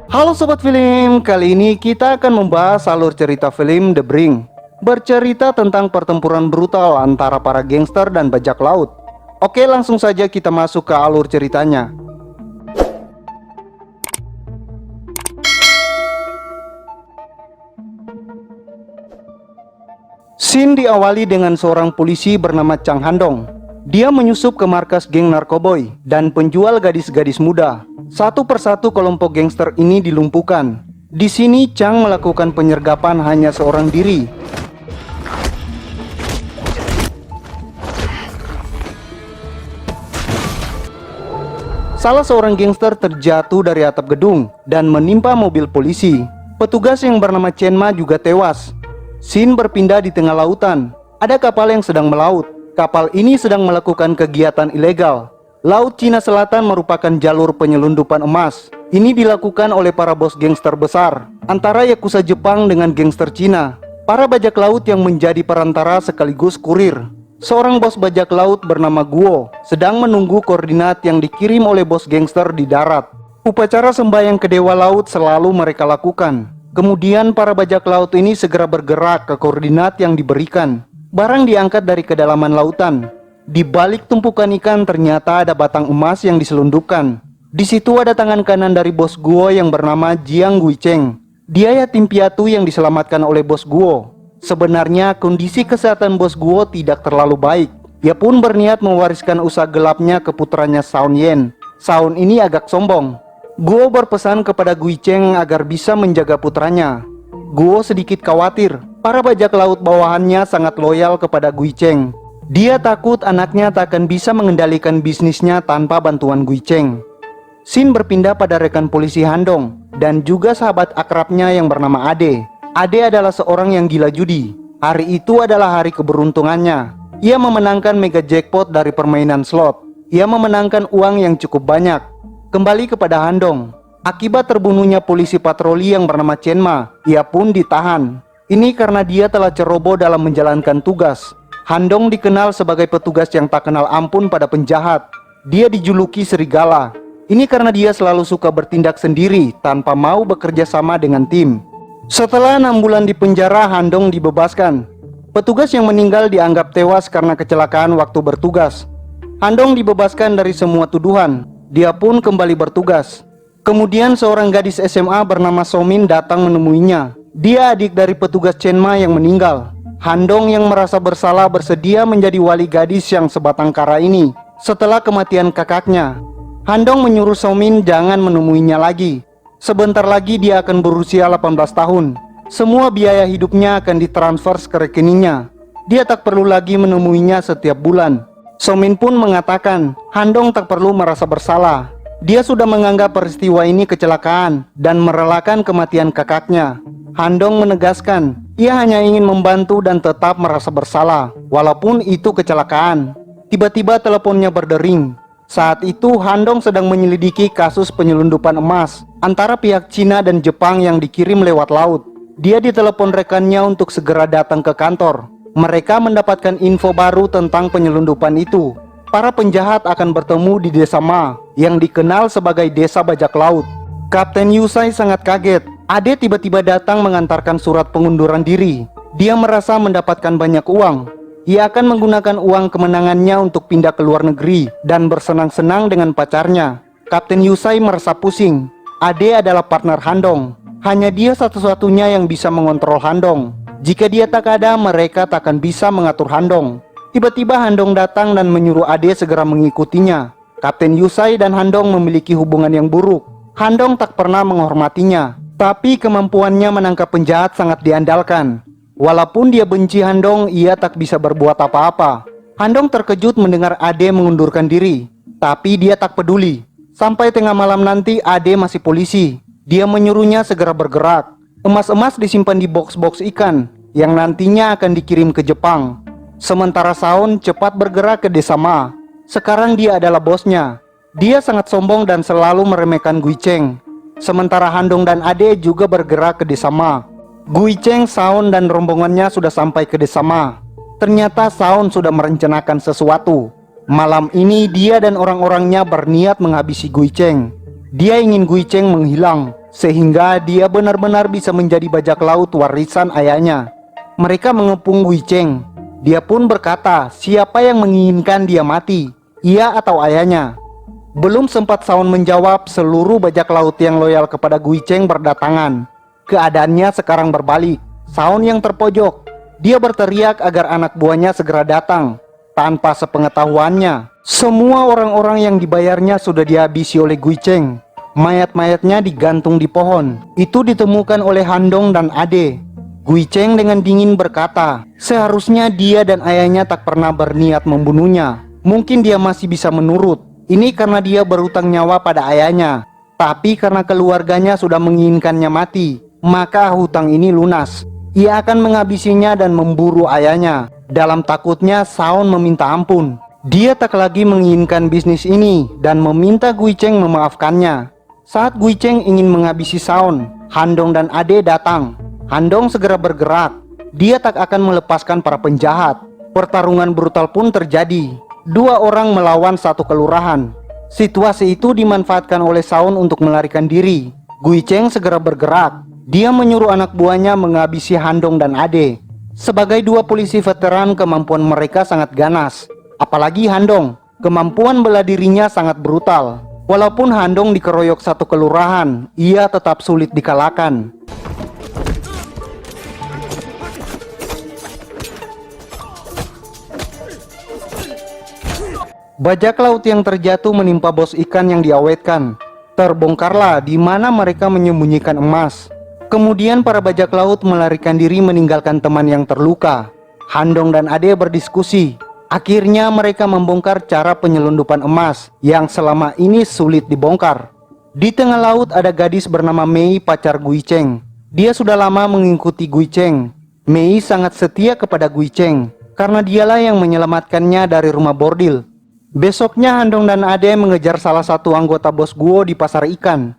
Halo Sobat Film, kali ini kita akan membahas alur cerita film The Brink. Bercerita tentang pertempuran brutal antara para gangster dan bajak laut. Oke, langsung saja kita masuk ke alur ceritanya. Scene diawali dengan seorang polisi bernama Chang Handong. Dia menyusup ke markas geng narkoboy dan penjual gadis-gadis muda. Satu persatu kelompok gangster ini dilumpuhkan. Di sini Chang melakukan penyergapan hanya seorang diri. Salah seorang gangster terjatuh dari atap gedung dan menimpa mobil polisi. Petugas yang bernama Chen Ma juga tewas. Scene berpindah di tengah lautan. Ada kapal yang sedang melaut. Kapal ini sedang melakukan kegiatan ilegal. Laut Cina Selatan merupakan jalur penyelundupan emas. Ini dilakukan oleh para bos gangster besar antara Yakuza Jepang dengan gangster Cina. Para bajak laut yang menjadi perantara sekaligus kurir. Seorang bos bajak laut bernama Guo sedang menunggu koordinat yang dikirim oleh bos gangster di darat. Upacara sembahyang ke dewa laut selalu mereka lakukan. Kemudian para bajak laut ini segera bergerak ke koordinat yang diberikan. Barang diangkat dari kedalaman lautan. Di balik tumpukan ikan ternyata ada batang emas yang diselundupkan. Di situ ada tangan kanan dari bos Guo yang bernama Jiang Guicheng. Dia yatim piatu yang diselamatkan oleh bos Guo. Sebenarnya kondisi kesehatan bos Guo tidak terlalu baik. Ia pun berniat mewariskan usaha gelapnya ke putranya Shaun Yen. Shaun ini agak sombong. Guo berpesan kepada Guicheng agar bisa menjaga putranya. Guo sedikit khawatir. Para bajak laut bawahannya sangat loyal kepada Guicheng. Dia takut anaknya tak akan bisa mengendalikan bisnisnya tanpa bantuan Guicheng. Scene berpindah pada rekan polisi Handong dan juga sahabat akrabnya yang bernama Ade. Ade adalah seorang yang gila judi. Hari itu adalah hari keberuntungannya. Ia memenangkan mega jackpot dari permainan slot. Ia memenangkan uang yang cukup banyak. Kembali kepada Handong. Akibat terbunuhnya polisi patroli yang bernama Chen Ma, ia pun ditahan. Ini karena dia telah ceroboh dalam menjalankan tugas. Handong dikenal sebagai petugas yang tak kenal ampun pada penjahat. Dia dijuluki serigala. Ini karena dia selalu suka bertindak sendiri tanpa mau bekerja sama dengan tim. Setelah 6 bulan di penjara, Handong dibebaskan. Petugas yang meninggal dianggap tewas karena kecelakaan waktu bertugas. Handong dibebaskan dari semua tuduhan. Dia pun kembali bertugas. Kemudian seorang gadis SMA bernama Somin datang menemuinya. Dia adik dari petugas Chen Ma yang meninggal. Handong yang merasa bersalah bersedia menjadi wali gadis yang sebatang kara ini. Setelah kematian kakaknya, Handong menyuruh Somin jangan menemuinya lagi. Sebentar lagi dia akan berusia 18 tahun. Semua biaya hidupnya akan ditransfer ke rekeningnya. Dia tak perlu lagi menemuinya setiap bulan. Somin pun mengatakan Handong tak perlu merasa bersalah. Dia sudah menganggap peristiwa ini kecelakaan dan merelakan kematian kakaknya. Handong menegaskan ia hanya ingin membantu dan tetap merasa bersalah walaupun itu kecelakaan. Tiba-tiba teleponnya berdering. Saat itu Handong sedang menyelidiki kasus penyelundupan emas antara pihak Cina dan Jepang yang dikirim lewat laut. Dia ditelepon rekannya untuk segera datang ke kantor. Mereka mendapatkan info baru tentang penyelundupan itu. Para penjahat akan bertemu di desa Ma yang dikenal sebagai desa bajak laut. Kapten Yusai sangat kaget. Ade tiba-tiba datang mengantarkan surat pengunduran diri. Dia merasa mendapatkan banyak uang. Ia akan menggunakan uang kemenangannya untuk pindah ke luar negeri dan bersenang-senang dengan pacarnya. Kapten Yusai merasa pusing. Ade adalah partner Handong. Hanya dia satu-satunya yang bisa mengontrol Handong. Jika dia tak ada, mereka tak akan bisa mengatur Handong. Tiba-tiba Handong datang dan menyuruh Ade segera mengikutinya. Kapten Yusai dan Handong memiliki hubungan yang buruk. Handong tak pernah menghormatinya, tapi kemampuannya menangkap penjahat sangat diandalkan. Walaupun dia benci Handong, ia tak bisa berbuat apa-apa. Handong terkejut mendengar Ade mengundurkan diri, tapi dia tak peduli. Sampai tengah malam nanti Ade masih polisi. Dia menyuruhnya segera bergerak. Emas-emas disimpan di box-box ikan yang nantinya akan dikirim ke Jepang. Sementara Shaun cepat bergerak ke desa Ma. Sekarang dia adalah bosnya. Dia sangat sombong dan selalu meremehkan Guicheng. Sementara Handong dan Ade juga bergerak ke desa Ma. Guicheng, Shaun dan rombongannya sudah sampai ke desa Ma. Ternyata Shaun sudah merencanakan sesuatu. Malam ini dia dan orang-orangnya berniat menghabisi Guicheng. Dia ingin Guicheng menghilang. sehingga dia benar-benar bisa menjadi bajak laut warisan ayahnya. Mereka mengepung Gui Cheng. Dia pun berkata siapa yang menginginkan dia mati, ia atau ayahnya. Belum sempat Saun menjawab, seluruh bajak laut yang loyal kepada Gui Cheng berdatangan. Keadaannya sekarang berbalik. Saun yang terpojok. Dia berteriak agar anak buahnya segera datang. Tanpa sepengetahuannya, semua orang-orang yang dibayarnya sudah dihabisi oleh Gui Cheng. Mayat-mayatnya digantung di pohon. Itu ditemukan oleh Han Dong dan Ade. Gui Cheng dengan dingin berkata, seharusnya dia dan ayahnya tak pernah berniat membunuhnya. Mungkin dia masih bisa menurut. Ini karena dia berutang nyawa pada ayahnya. Tapi karena keluarganya sudah menginginkannya mati, maka hutang ini lunas. Ia akan menghabisinya dan memburu ayahnya. Dalam takutnya, Saun meminta ampun. Dia tak lagi menginginkan bisnis ini dan meminta Gui Cheng memaafkannya. Saat Gui Cheng ingin menghabisi Saun, Han Dong dan Ade datang. Han Dong segera bergerak. Dia tak akan melepaskan para penjahat. Pertarungan brutal pun terjadi. Dua orang melawan satu kelurahan. Situasi itu dimanfaatkan oleh Saun untuk melarikan diri. Gui Cheng segera bergerak. Dia menyuruh anak buahnya menghabisi Han Dong dan Ade. Sebagai dua polisi veteran, kemampuan mereka sangat ganas. Apalagi Han Dong, kemampuan bela dirinya sangat brutal. Walaupun Han Dong dikeroyok satu kelurahan, ia tetap sulit dikalahkan. Bajak laut yang terjatuh menimpa bos ikan yang diawetkan. Terbongkarlah di mana mereka menyembunyikan emas. Kemudian para bajak laut melarikan diri meninggalkan teman yang terluka. Han Dong dan Ade berdiskusi. Akhirnya mereka membongkar cara penyelundupan emas yang selama ini sulit dibongkar. Di tengah laut ada gadis bernama Mei, pacar Gui Cheng. Dia sudah lama mengikuti Gui Cheng. Mei sangat setia kepada Gui Cheng karena dialah yang menyelamatkannya dari rumah bordil. Besoknya Han Dong dan Ade mengejar salah satu anggota bos Guo di pasar ikan.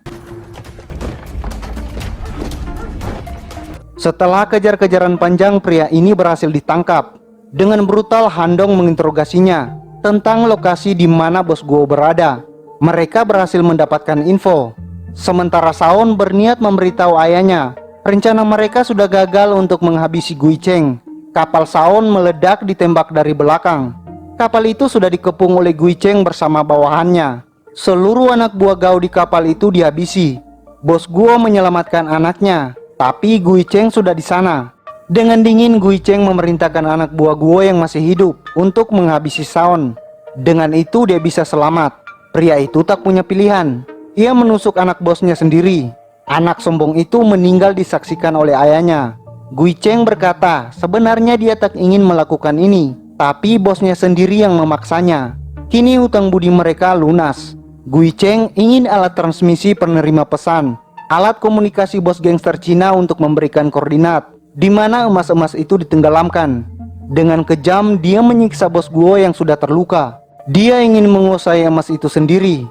Setelah kejar-kejaran panjang, pria ini berhasil ditangkap. Dengan brutal Han Dong menginterogasinya tentang lokasi di mana bos Guo berada. Mereka berhasil mendapatkan info. Sementara Saun berniat memberitahu ayahnya rencana mereka sudah gagal untuk menghabisi Gui Cheng. Kapal Saun meledak ditembak dari belakang. Kapal itu sudah dikepung oleh Gui Cheng bersama bawahannya. Seluruh anak buah Gao di kapal itu dihabisi. Bos Guo menyelamatkan anaknya, tapi Gui Cheng sudah di sana. Dengan dingin, Gui Cheng memerintahkan anak buah Guo yang masih hidup untuk menghabisi Saun. Dengan itu dia bisa selamat. Pria itu tak punya pilihan. Ia menusuk anak bosnya sendiri. Anak sombong itu meninggal disaksikan oleh ayahnya. Gui Cheng berkata sebenarnya dia tak ingin melakukan ini, tapi bosnya sendiri yang memaksanya. Kini hutang budi mereka lunas. Gui Cheng ingin alat transmisi penerima pesan, alat komunikasi bos gangster Cina untuk memberikan koordinat di mana emas-emas itu ditenggelamkan. Dengan kejam dia menyiksa bos Guo yang sudah terluka. Dia ingin menguasai emas itu sendiri.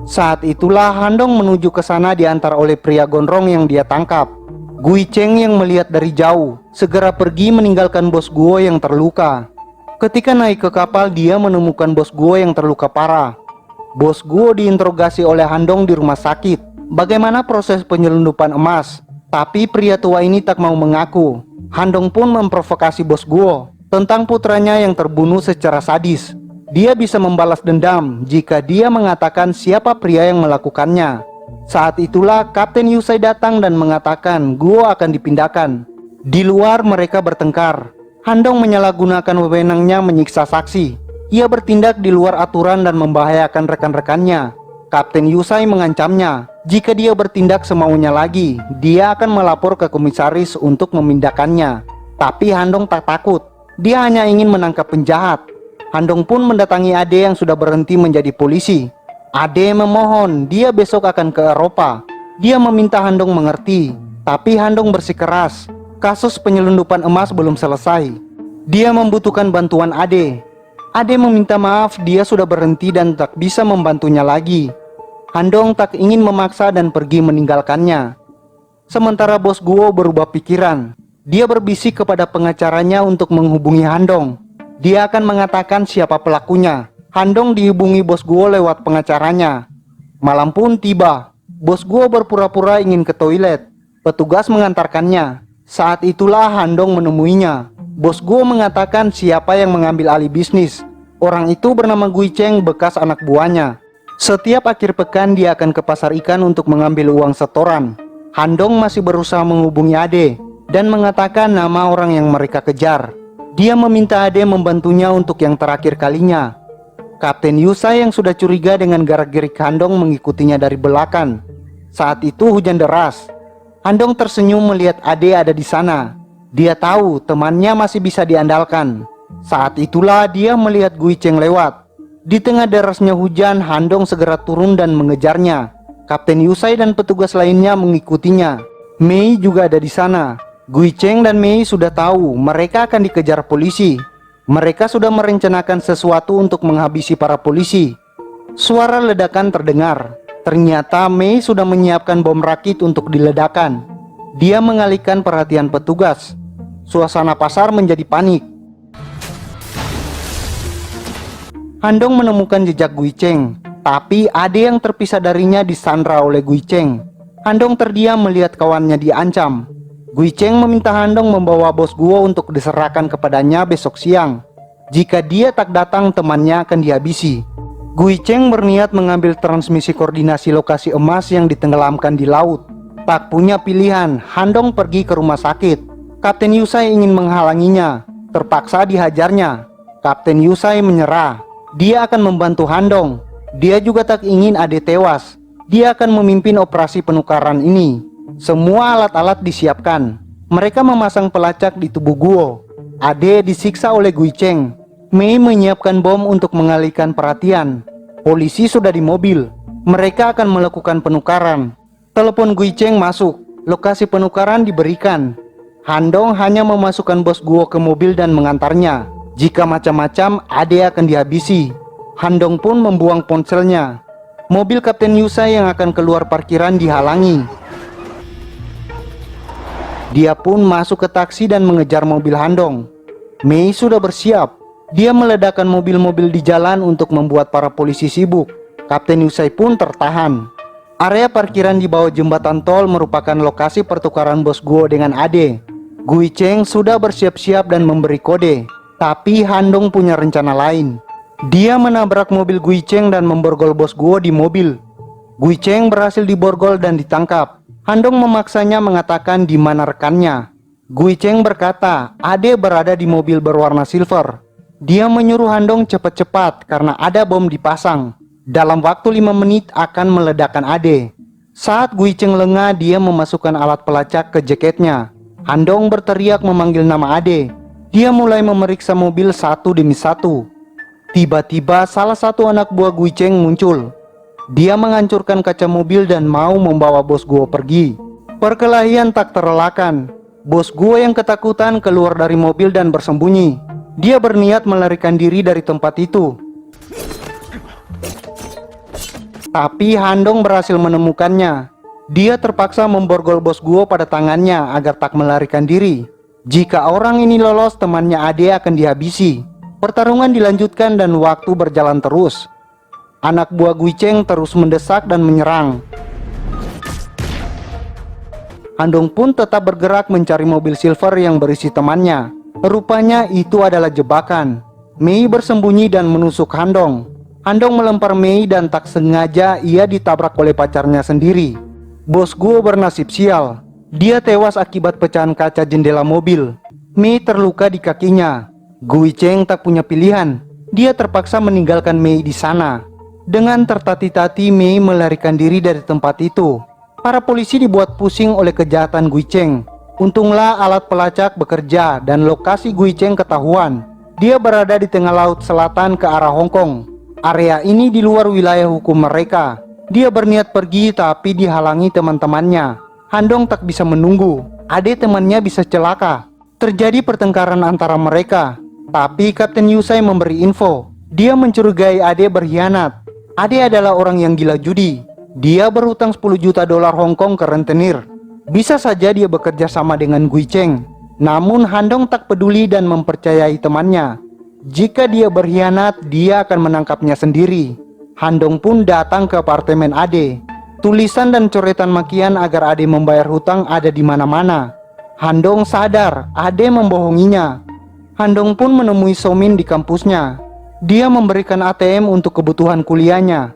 Saat itulah Han Dong menuju ke sana diantar oleh pria gondrong yang dia tangkap. Gui Cheng yang melihat dari jauh segera pergi meninggalkan bos Guo yang terluka. Ketika naik ke kapal, dia menemukan bos Guo yang terluka parah. Bos Guo diinterogasi oleh Han Dong di rumah sakit. Bagaimana proses penyelundupan emas? Tapi pria tua ini tak mau mengaku. Han Dong pun memprovokasi bos Guo tentang putranya yang terbunuh secara sadis. Dia bisa membalas dendam jika dia mengatakan siapa pria yang melakukannya. Saat itulah Kapten Yusai datang dan mengatakan Guo akan dipindahkan. Di luar mereka bertengkar. Han Dong menyalahgunakan wewenangnya menyiksa saksi. Ia bertindak di luar aturan dan membahayakan rekan-rekannya. Kapten Yusai mengancamnya, jika dia bertindak semaunya lagi, dia akan melapor ke komisaris untuk memindahkannya. Tapi Han Dong tak takut. Dia hanya ingin menangkap penjahat. Han Dong pun mendatangi Ade yang sudah berhenti menjadi polisi. Ade memohon dia besok akan ke Eropa. Dia meminta Han Dong mengerti, tapi Han Dong bersikeras. Kasus penyelundupan emas belum selesai. Dia membutuhkan bantuan Ade. Ade meminta maaf, dia sudah berhenti dan tak bisa membantunya lagi. Han Dong tak ingin memaksa dan pergi meninggalkannya. Sementara bos Guo berubah pikiran. Dia berbisik kepada pengacaranya untuk menghubungi Han Dong. Dia akan mengatakan siapa pelakunya. Han Dong dihubungi bos Guo lewat pengacaranya. Malam pun tiba. Bos Guo berpura-pura ingin ke toilet. Petugas mengantarkannya. Saat itulah Handong menemuinya. Bos Guo mengatakan siapa yang mengambil alih bisnis. Orang itu bernama Gui Cheng, bekas anak buahnya. Setiap akhir pekan dia akan ke pasar ikan untuk mengambil uang setoran. Handong masih berusaha menghubungi Ade dan mengatakan nama orang yang mereka kejar. Dia meminta Ade membantunya untuk yang terakhir kalinya. Kapten Yusai yang sudah curiga dengan gerak-gerik Handong mengikutinya dari belakang. Saat itu hujan deras. Handong tersenyum melihat Ade ada di sana. Dia tahu temannya masih bisa diandalkan. Saat itulah dia melihat Gui Cheng lewat. Di tengah derasnya hujan, Handong segera turun dan mengejarnya. Kapten Yusai dan petugas lainnya mengikutinya. Mei juga ada di sana. Gui Cheng dan Mei sudah tahu mereka akan dikejar polisi. Mereka sudah merencanakan sesuatu untuk menghabisi para polisi. Suara ledakan terdengar. Ternyata Mei sudah menyiapkan bom rakit untuk diledakkan. Dia mengalihkan perhatian petugas. Suasana pasar menjadi panik. Handong menemukan jejak Gui Cheng, tapi Ade yang terpisah darinya disandra oleh Gui Cheng. Handong terdiam melihat kawannya diancam. Gui Cheng meminta Handong membawa bos Guo untuk diserahkan kepadanya besok siang. Jika dia tak datang, temannya akan dihabisi. Gui Cheng berniat mengambil transmisi koordinasi lokasi emas yang ditenggelamkan di laut. Tak punya pilihan, Handong pergi ke rumah sakit. Kapten Yusai ingin menghalanginya, terpaksa dihajarnya. Kapten Yusai menyerah. Dia akan membantu Handong. Dia juga tak ingin Ade tewas. Dia akan memimpin operasi penukaran ini. Semua alat-alat disiapkan. Mereka memasang pelacak di tubuh Guo. Ade disiksa oleh Gui Cheng. Mei menyiapkan bom untuk mengalihkan perhatian. Polisi sudah di mobil. Mereka akan melakukan penukaran. Telepon Gui Cheng masuk. Lokasi penukaran diberikan. Handong hanya memasukkan bos Guo ke mobil dan mengantarnya. Jika macam-macam, Ade akan dihabisi. Handong pun membuang ponselnya. Mobil Kapten Yusai yang akan keluar parkiran dihalangi. Dia pun masuk ke taksi dan mengejar mobil Handong. Mei sudah bersiap. Dia meledakkan mobil-mobil di jalan untuk membuat para polisi sibuk. Kapten Yusai pun tertahan. Area parkiran di bawah jembatan tol merupakan lokasi pertukaran bos Guo dengan Ade. Gui Cheng sudah bersiap-siap dan memberi kode. Tapi Handong punya rencana lain. Dia menabrak mobil Gui Cheng dan memborgol bos Guo di mobil. Gui Cheng berhasil diborgol dan ditangkap. Handong memaksanya mengatakan di mana rekannya. Gui Cheng berkata Ade berada di mobil berwarna silver. Dia menyuruh Handong cepat-cepat karena ada bom dipasang. Dalam waktu 5 menit akan meledakkan Ade. Saat Gui Cheng lengah, dia memasukkan alat pelacak ke jaketnya. Handong berteriak memanggil nama Ade. Dia mulai memeriksa mobil satu demi satu. Tiba-tiba salah satu anak buah Gui Cheng muncul. Dia menghancurkan kaca mobil dan mau membawa bos Guo pergi. Perkelahian tak terelakkan. Bos Guo yang ketakutan keluar dari mobil dan bersembunyi. Dia berniat melarikan diri dari tempat itu. Tapi Handong berhasil menemukannya. Dia terpaksa memborgol bos Guo pada tangannya agar tak melarikan diri. Jika orang ini lolos, temannya Ade akan dihabisi. Pertarungan dilanjutkan dan waktu berjalan terus. Anak buah Gui Cheng terus mendesak dan menyerang. Handong pun tetap bergerak mencari mobil silver yang berisi temannya. Rupanya itu adalah jebakan. Mei bersembunyi dan menusuk Handong. Handong melempar Mei dan tak sengaja ia ditabrak oleh pacarnya sendiri. Bos Guo bernasib sial. Dia tewas akibat pecahan kaca jendela mobil. Mei terluka di kakinya. Gui Cheng tak punya pilihan. Dia terpaksa meninggalkan Mei di sana. Dengan tertati-tati, Mei melarikan diri dari tempat itu. Para polisi dibuat pusing oleh kejahatan Gui Cheng. Untunglah alat pelacak bekerja dan lokasi Gui Cheng ketahuan. Dia berada di tengah laut selatan ke arah Hong Kong. Area ini di luar wilayah hukum mereka. Dia berniat pergi tapi dihalangi teman-temannya. Handong tak bisa menunggu. Ade temannya bisa celaka. Terjadi pertengkaran antara mereka. Tapi Kapten Yusai memberi info. Dia mencurigai Ade berkhianat. Ade adalah orang yang gila judi. Dia berhutang 10 juta dolar Hong Kong ke rentenir. Bisa saja dia bekerja sama dengan Gui Cheng. Namun Handong tak peduli dan mempercayai temannya. Jika dia berkhianat, dia akan menangkapnya sendiri. Handong pun datang ke apartemen Ade. Tulisan dan coretan makian agar Ade membayar hutang ada di mana-mana. Handong sadar Ade membohonginya. Handong pun menemui Somin di kampusnya. Dia memberikan ATM untuk kebutuhan kuliahnya.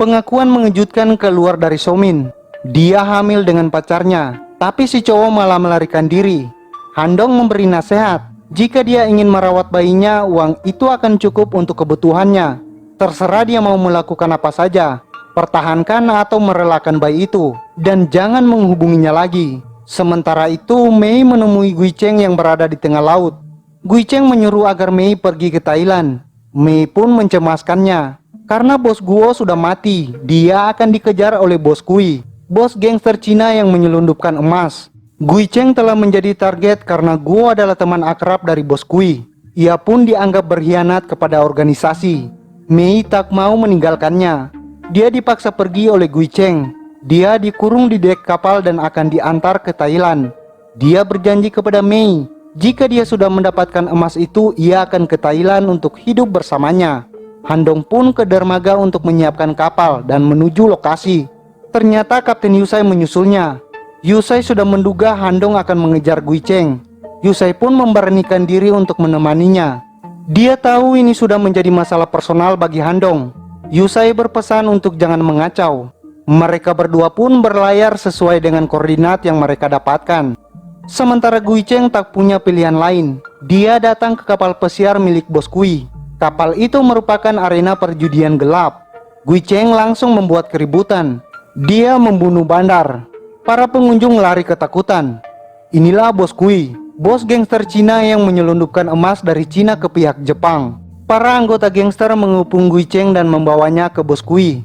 Pengakuan mengejutkan keluar dari Somin. Dia hamil dengan pacarnya, tapi si cowok malah melarikan diri. Handong memberi nasihat, jika dia ingin merawat bayinya, uang itu akan cukup untuk kebutuhannya. Terserah dia mau melakukan apa saja, pertahankan atau merelakan bayi itu, dan jangan menghubunginya lagi. Sementara itu, Mei menemui Gui Cheng yang berada di tengah laut. Gui Cheng menyuruh agar Mei pergi ke Thailand. Mei pun mencemaskannya, karena bos Guo sudah mati. Dia akan dikejar oleh bos Kui, bos gangster Cina yang menyelundupkan emas. Gui Cheng telah menjadi target karena Guo adalah teman akrab dari bos Kui. Ia pun dianggap berkhianat kepada organisasi. Mei tak mau meninggalkannya. Dia dipaksa pergi oleh Gui Cheng. Dia dikurung di dek kapal dan akan diantar ke Thailand. Dia berjanji kepada Mei, jika dia sudah mendapatkan emas itu, ia akan ke Thailand untuk hidup bersamanya. Handong pun ke dermaga untuk menyiapkan kapal dan menuju lokasi. Ternyata Kapten Yusai menyusulnya. Yusai sudah menduga Handong akan mengejar Gui Cheng. Yusai pun memberanikan diri untuk menemaninya. Dia tahu ini sudah menjadi masalah personal bagi Handong. Yusai berpesan untuk jangan mengacau. Mereka berdua pun berlayar sesuai dengan koordinat yang mereka dapatkan. Sementara Gui Cheng tak punya pilihan lain. Dia datang ke kapal pesiar milik bos Kui. Kapal itu merupakan arena perjudian gelap. Gui Cheng langsung membuat keributan. Dia membunuh bandar. Para pengunjung lari ketakutan. Inilah bos Kui, bos gangster Cina yang menyelundupkan emas dari Cina ke pihak Jepang. Para anggota gangster mengepung Gui Cheng dan membawanya ke bos Kui.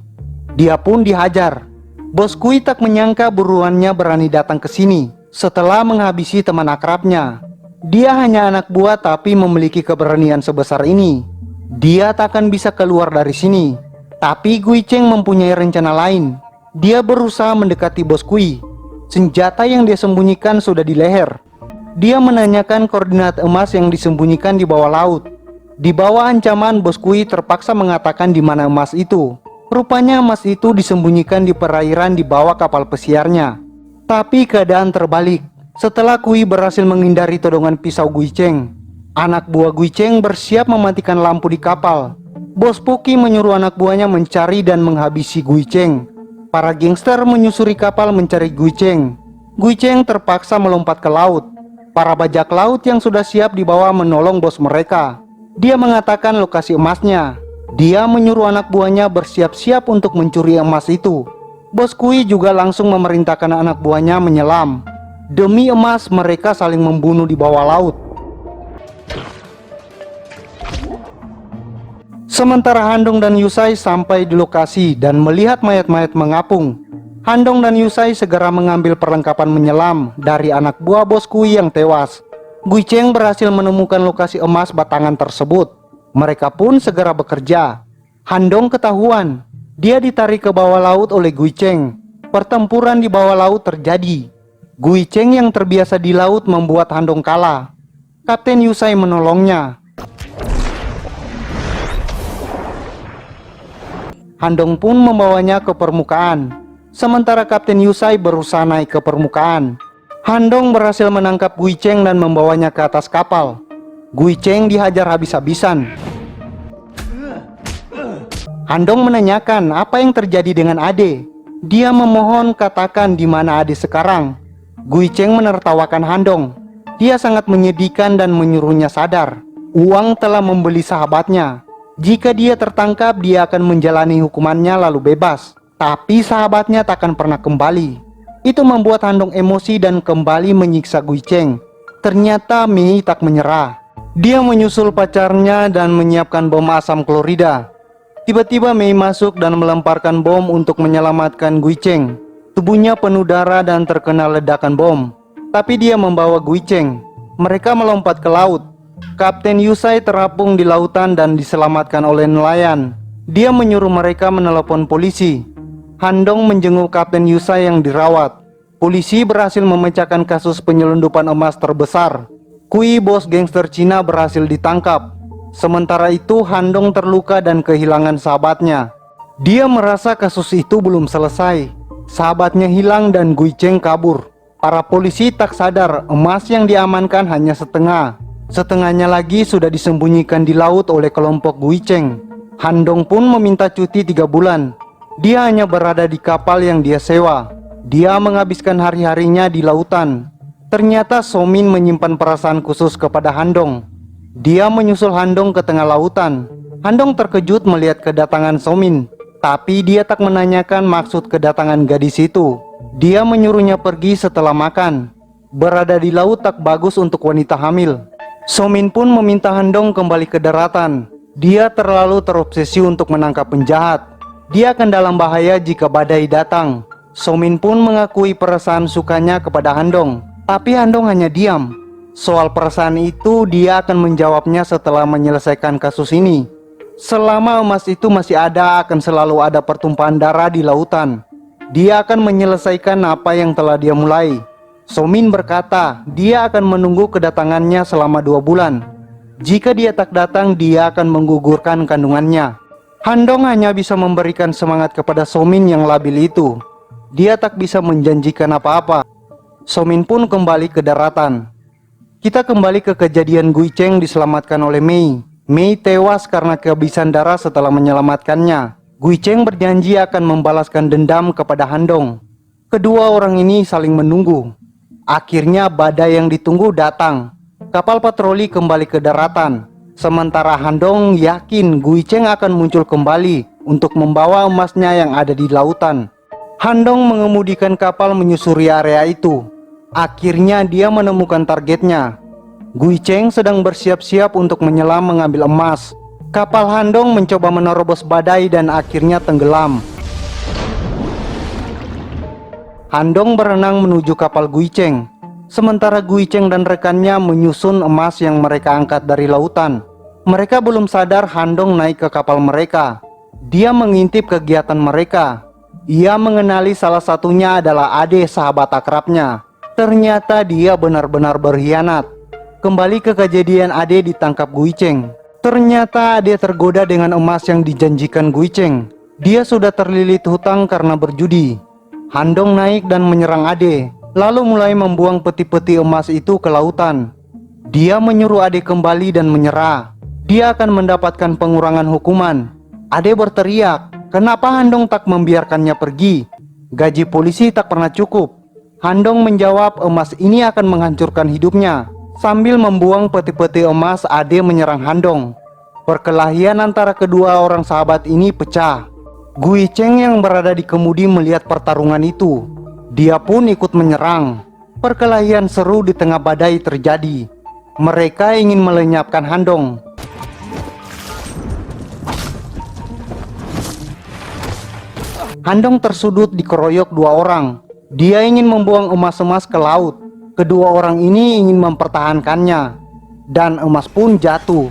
Dia pun dihajar. Bos Kui tak menyangka buruannya berani datang ke sini setelah menghabisi teman akrabnya. Dia hanya anak buah tapi memiliki keberanian sebesar ini. Dia takkan bisa keluar dari sini. Tapi Gui Cheng mempunyai rencana lain. Dia berusaha mendekati bos Kui. Senjata yang dia sembunyikan sudah di leher. Dia menanyakan koordinat emas yang disembunyikan di bawah laut. Di bawah ancaman, bos Kui terpaksa mengatakan di mana emas itu. Rupanya emas itu disembunyikan di perairan di bawah kapal pesiarnya. Tapi keadaan terbalik. Setelah Kui berhasil menghindari todongan pisau Gui Cheng, anak buah Gui Cheng bersiap mematikan lampu di kapal. Bos Puki menyuruh anak buahnya mencari dan menghabisi Gui Cheng. Para gangster menyusuri kapal mencari Gui Cheng. Gui Cheng terpaksa melompat ke laut. Para bajak laut yang sudah siap di bawah menolong bos mereka. Dia mengatakan lokasi emasnya. Dia menyuruh anak buahnya bersiap-siap untuk mencuri emas itu. Bos Kui juga langsung memerintahkan anak buahnya menyelam. Demi emas, mereka saling membunuh di bawah laut. Sementara Handong dan Yusai sampai di lokasi dan melihat mayat-mayat mengapung. Handong dan Yusai segera mengambil perlengkapan menyelam dari anak buah bos Kui yang tewas. Gui Cheng berhasil menemukan lokasi emas batangan tersebut. Mereka pun segera bekerja. Handong ketahuan. Dia ditarik ke bawah laut oleh Gui Cheng. Pertempuran di bawah laut terjadi. Gui Cheng yang terbiasa di laut membuat Handong kalah. Kapten Yusai menolongnya. Handong pun membawanya ke permukaan. Sementara Kapten Yusai berusaha naik ke permukaan. Handong berhasil menangkap Gui Cheng dan membawanya ke atas kapal. Gui Cheng dihajar habis-habisan. Handong menanyakan apa yang terjadi dengan Ade. Dia memohon katakan di mana Ade sekarang. Gui Cheng menertawakan Handong. Dia sangat menyedihkan dan menyuruhnya sadar. Uang telah membeli sahabatnya. Jika dia tertangkap, dia akan menjalani hukumannya lalu bebas. Tapi sahabatnya takkan pernah kembali. Itu membuat Handong emosi dan kembali menyiksa Gui Cheng. Ternyata Mei tak menyerah. Dia menyusul pacarnya dan menyiapkan bom asam klorida. Tiba-tiba Mei masuk dan melemparkan bom untuk menyelamatkan Gui Cheng. Tubuhnya penuh darah dan terkena ledakan bom. Tapi dia membawa Gui Cheng. Mereka melompat ke laut. Kapten Yusai terapung di lautan dan diselamatkan oleh nelayan. Dia menyuruh mereka menelepon polisi. Handong menjenguk Kapten Yusai yang dirawat. Polisi berhasil memecahkan kasus penyelundupan emas terbesar. Kui, bos gangster Cina, berhasil ditangkap. Sementara itu Handong terluka dan kehilangan sahabatnya. Dia merasa kasus itu belum selesai. Sahabatnya hilang dan Gui Cheng kabur. Para polisi tak sadar emas yang diamankan hanya setengah. Setengahnya lagi sudah disembunyikan di laut oleh kelompok Gui Cheng. Han Dong pun meminta cuti 3 bulan. Dia hanya berada di kapal yang dia sewa. Dia menghabiskan hari-harinya di lautan. Ternyata So Min menyimpan perasaan khusus kepada Han Dong. Dia menyusul Han Dong ke tengah lautan. Han Dong terkejut melihat kedatangan So Min. Tapi dia tak menanyakan maksud kedatangan gadis itu. Dia menyuruhnya pergi setelah makan. Berada di laut tak bagus untuk wanita hamil. So Min pun meminta Han Dong kembali ke daratan. Dia terlalu terobsesi untuk menangkap penjahat. Dia akan dalam bahaya jika badai datang. So Min pun mengakui perasaan sukanya kepada Han Dong. Tapi Han Dong hanya diam. Soal perasaan itu dia akan menjawabnya setelah menyelesaikan kasus ini. Selama emas itu masih ada, akan selalu ada pertumpahan darah di lautan. Dia akan menyelesaikan apa yang telah dia mulai. So Min berkata dia akan menunggu kedatangannya selama 2 bulan. Jika dia tak datang, dia akan menggugurkan kandungannya. Han Dong hanya bisa memberikan semangat kepada So Min yang labil itu. Dia tak bisa menjanjikan apa-apa. So Min pun kembali ke daratan. Kita kembali ke kejadian Gui Cheng diselamatkan oleh Mei. Mei tewas karena kehabisan darah setelah menyelamatkannya. Gui Cheng berjanji akan membalaskan dendam kepada Han Dong. Kedua orang ini saling menunggu. Akhirnya badai yang ditunggu datang. Kapal patroli kembali ke daratan. Sementara Han Dong yakin Gui Cheng akan muncul kembali untuk membawa emasnya yang ada di lautan. Han Dong mengemudikan kapal menyusuri area itu. Akhirnya dia menemukan targetnya. Gui Cheng sedang bersiap-siap untuk menyelam mengambil emas. Kapal Han Dong mencoba menerobos badai dan akhirnya tenggelam. Han Dong berenang menuju kapal Gui Cheng. Sementara Gui Cheng dan rekannya menyusun emas yang mereka angkat dari lautan. Mereka belum sadar Han Dong naik ke kapal mereka. Dia mengintip kegiatan mereka. Ia mengenali salah satunya adalah Ade, sahabat akrabnya. Ternyata dia benar-benar berkhianat. Kembali ke kejadian Ade ditangkap Gui Cheng. Ternyata Ade tergoda dengan emas yang dijanjikan Gui Cheng. Dia sudah terlilit hutang karena berjudi. Han Dong naik dan menyerang Ade, lalu mulai membuang peti-peti emas itu ke lautan. Dia menyuruh Ade kembali dan menyerah. Dia akan mendapatkan pengurangan hukuman. Ade berteriak, kenapa Han Dong tak membiarkannya pergi? Gaji polisi tak pernah cukup. Han Dong menjawab emas ini akan menghancurkan hidupnya. Sambil membuang peti-peti emas, Ade menyerang Han Dong. Perkelahian antara kedua orang sahabat ini pecah. Gui Cheng yang berada di kemudi melihat pertarungan itu. Dia pun ikut menyerang. Perkelahian seru di tengah badai terjadi. Mereka ingin melenyapkan Han Dong. Han Dong tersudut dikeroyok 2 orang. Dia ingin membuang emas-emas ke laut. Kedua orang ini ingin mempertahankannya. Dan emas pun jatuh.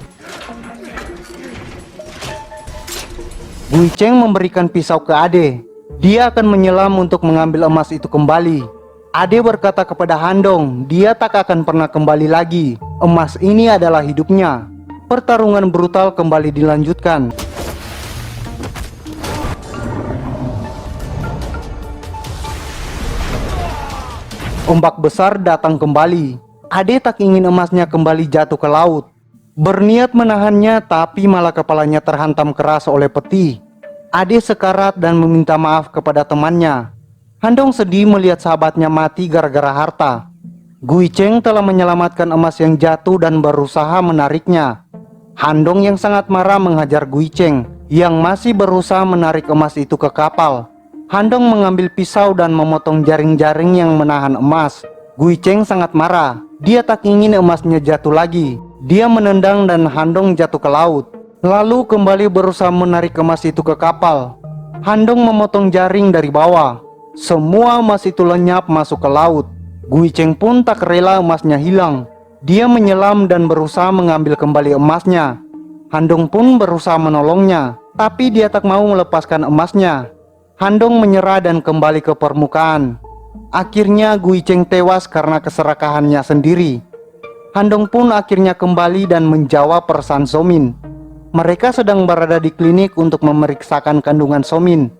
Gui Cheng memberikan pisau ke Ade. Dia akan menyelam untuk mengambil emas itu kembali. Ade berkata kepada Han Dong, dia tak akan pernah kembali lagi. Emas ini adalah hidupnya. Pertarungan brutal kembali dilanjutkan. Ombak besar datang kembali. Ade tak ingin emasnya kembali jatuh ke laut. Berniat menahannya, tapi malah kepalanya terhantam keras oleh peti. Ade sekarat dan meminta maaf kepada temannya. Han Dong sedih melihat sahabatnya mati gara-gara harta. Gui Cheng telah menyelamatkan emas yang jatuh dan berusaha menariknya. Han Dong yang sangat marah menghajar Gui Cheng yang masih berusaha menarik emas itu ke kapal. Han Dong mengambil pisau dan memotong jaring-jaring yang menahan emas. Gui Cheng sangat marah. Dia tak ingin emasnya jatuh lagi. Dia menendang dan Han Dong jatuh ke laut. Lalu kembali berusaha menarik emas itu ke kapal. Han Dong memotong jaring dari bawah. Semua emas itu lenyap masuk ke laut. Gui Cheng pun tak rela emasnya hilang. Dia menyelam dan berusaha mengambil kembali emasnya. Han Dong pun berusaha menolongnya, tapi dia tak mau melepaskan emasnya. Han Dong menyerah dan kembali ke permukaan. Akhirnya Gui Cheng tewas karena keserakahannya sendiri. Han Dong pun akhirnya kembali dan menjawab perasaan So Min. Mereka sedang berada di klinik untuk memeriksakan kandungan So Min.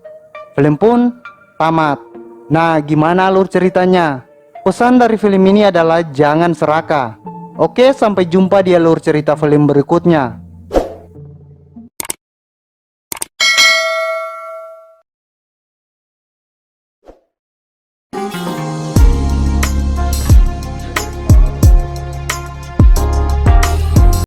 Film pun tamat. Nah, gimana alur ceritanya? Pesan dari film ini adalah jangan serakah. Oke, sampai jumpa di alur cerita film berikutnya.